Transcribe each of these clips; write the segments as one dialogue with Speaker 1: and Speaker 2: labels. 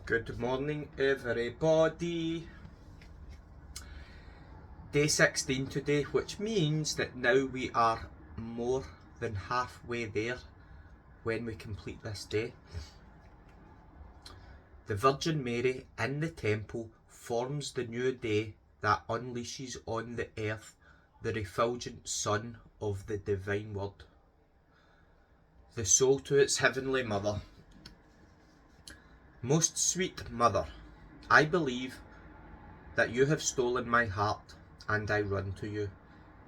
Speaker 1: Good morning, everybody. Day 16 today, which means that now we are more than halfway there when we complete this day. The Virgin Mary in the temple forms the new day that unleashes on the earth the refulgent Son of the Divine Word. The soul to its heavenly mother. Most sweet Mother, I believe that you have stolen my heart, and I run to you.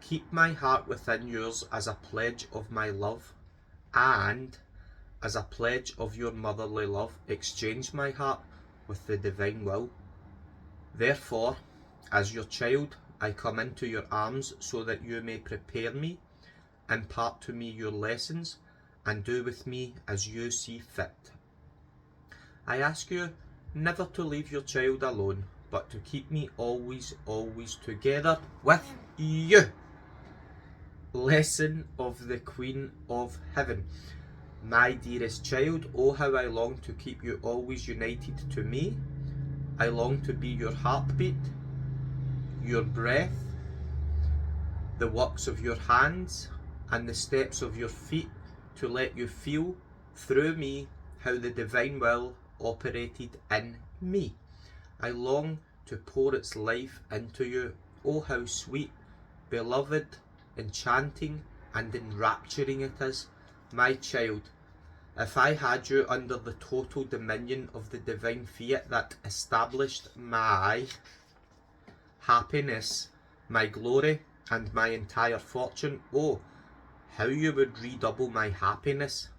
Speaker 1: Keep my heart within yours as a pledge of my love, and as a pledge of your motherly love, exchange my heart with the divine will. Therefore, as your child, I come into your arms so that you may prepare me, impart to me your lessons, and do with me as you see fit. I ask you never to leave your child alone, but to keep me always together with you. Lesson of the Queen of Heaven. My dearest child, oh how I long to keep you always united to me. I long to be your heartbeat, your breath, the works of your hands, and the steps of your feet, to let you feel through me how the divine will operated in me. I long to pour its life into you. Oh how sweet, beloved, enchanting and enrapturing it is. My child, if I had you under the total dominion of the divine fiat that established my happiness, my glory and my entire fortune, oh how you would redouble my happiness.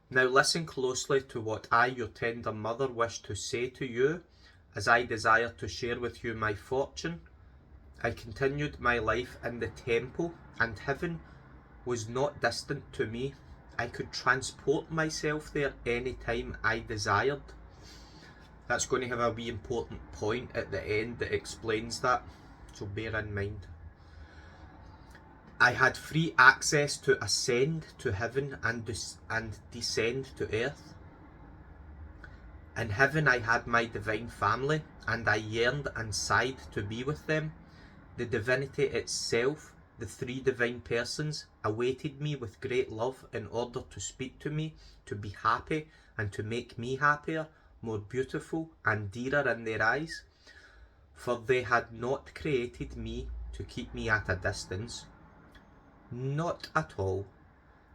Speaker 1: Now listen closely to what I, your tender mother, wish to say to you, as I desire to share with you my fortune. I continued my life in the temple, and heaven was not distant to me. I could transport myself there any time I desired. That's going to have a wee important point at the end that explains that, so bear in mind. I had free access to ascend to heaven and descend to earth. In heaven I had my divine family, and I yearned and sighed to be with them. The divinity itself, the three divine persons, awaited me with great love in order to speak to me, to be happy, and to make me happier, more beautiful and dearer in their eyes. For they had not created me to keep me at a distance. Not at all.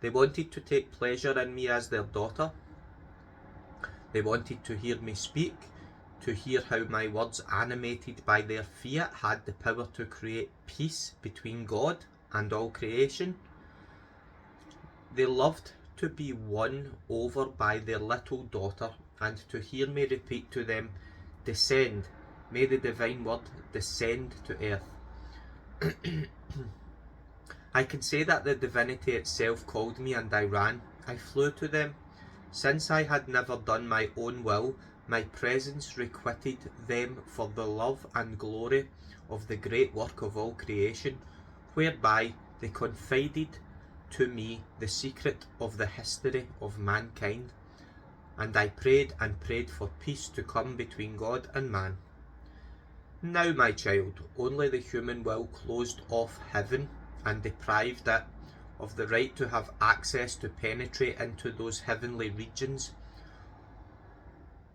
Speaker 1: They wanted to take pleasure in me as their daughter. They wanted to hear me speak, to hear how my words, animated by their fiat, had the power to create peace between God and all creation. They loved to be won over by their little daughter, and to hear me repeat to them, "Descend, may the divine word descend to earth." I can say that the divinity itself called me, and I ran. I flew to them. Since I had never done my own will, my presence requited them for the love and glory of the great work of all creation, whereby they confided to me the secret of the history of mankind. And I prayed and prayed for peace to come between God and man. Now, my child, only the human will closed off heaven and deprived it of the right to have access to penetrate into those heavenly regions,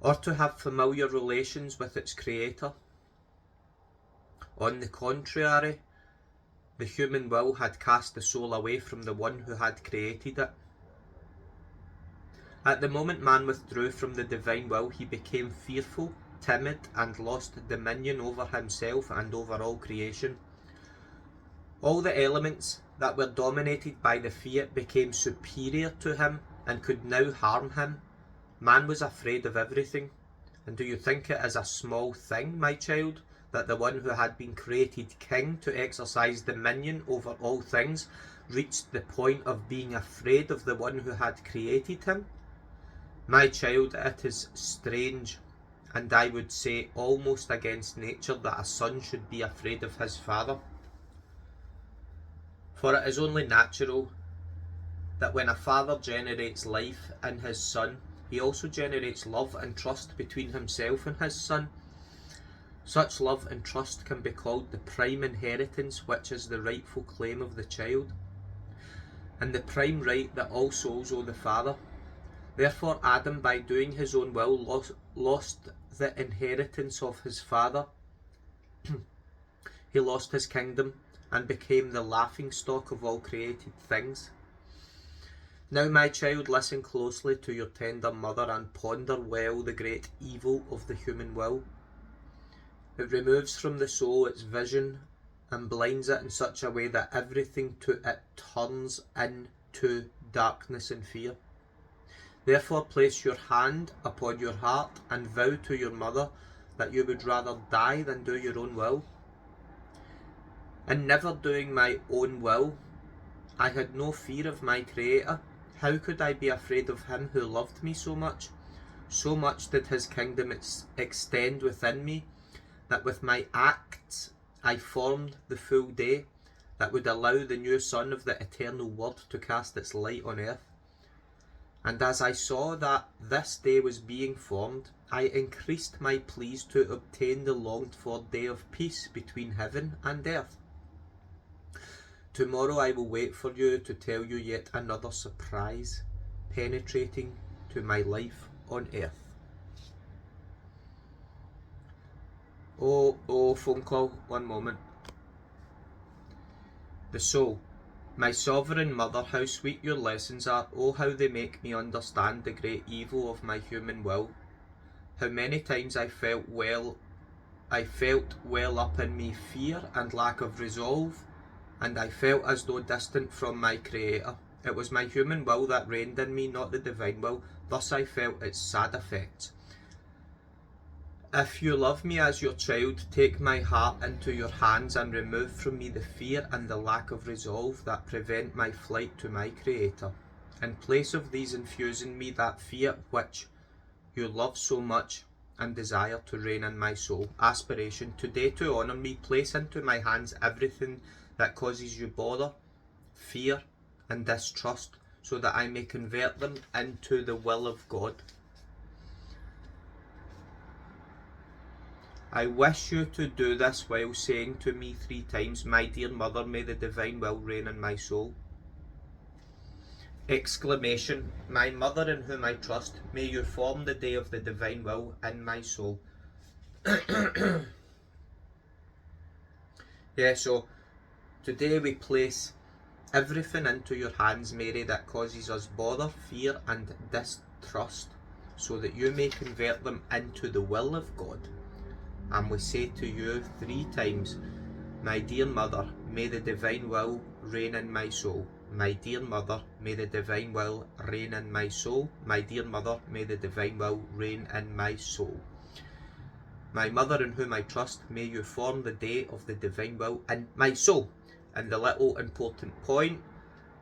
Speaker 1: or to have familiar relations with its creator. On the contrary, the human will had cast the soul away from the one who had created it. At the moment man withdrew from the divine will, he became fearful, timid, and lost dominion over himself and over all creation. All the elements that were dominated by the fiat became superior to him and could now harm him. Man was afraid of everything. And do you think it is a small thing, my child, that the one who had been created king to exercise dominion over all things reached the point of being afraid of the one who had created him? My child, it is strange, and I would say almost against nature, that a son should be afraid of his father. For it is only natural that when a father generates life in his son, he also generates love and trust between himself and his son. Such love and trust can be called the prime inheritance, which is the rightful claim of the child, and the prime right that all souls owe the Father. Therefore Adam, by doing his own will, lost the inheritance of his father. He lost his kingdom and became the laughingstock of all created things. Now, my child, listen closely to your tender mother and ponder well the great evil of the human will. It removes from the soul its vision and blinds it in such a way that everything to it turns into darkness and fear. Therefore place your hand upon your heart and vow to your mother that you would rather die than do your own will. In never doing my own will, I had no fear of my Creator. How could I be afraid of him who loved me so much? So much did his kingdom extend within me, that with my acts I formed the full day that would allow the new sun of the eternal Word to cast its light on earth. And as I saw that this day was being formed, I increased my pleas to obtain the longed-for day of peace between heaven and earth. Tomorrow I will wait for you to tell you yet another surprise, penetrating to my life on earth. Oh, phone call, one moment. The soul. My sovereign mother, how sweet your lessons are. Oh, how they make me understand the great evil of my human will. How many times I felt well up in me fear and lack of resolve, and I felt as though distant from my Creator. It was my human will that reigned in me, not the divine will. Thus I felt its sad effects. If you love me as your child, take my heart into your hands and remove from me the fear and the lack of resolve that prevent my flight to my Creator. In place of these, infuse in me that fear which you love so much and desire to reign in my soul. Aspiration, today to honour me, place into my hands everything that causes you bother, fear and distrust, so that I may convert them into the will of God. I wish you to do this while saying to me 3 times, my dear mother, may the divine will reign in my soul. Exclamation, my mother in whom I trust, may you form the day of the divine will in my soul. Yeah, so today we place everything into your hands, Mary, that causes us bother, fear and distrust, so that you may convert them into the will of God. And we say to you 3 times, my dear mother, may the divine will reign in my soul. My dear mother, may the divine will reign in my soul. My dear mother, may the divine will reign in my soul. My mother in whom I trust, may you form the day of the divine will in my soul. And the little important point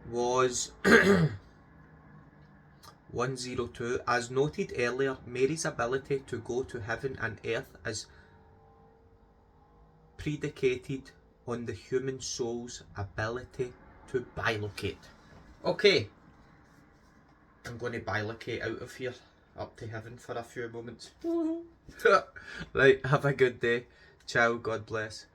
Speaker 1: was 102. As noted earlier, Mary's ability to go to heaven and earth is predicated on the human soul's ability to bilocate. Okay, I'm going to bilocate out of here up to heaven for a few moments. Right, have a good day. Ciao, God bless.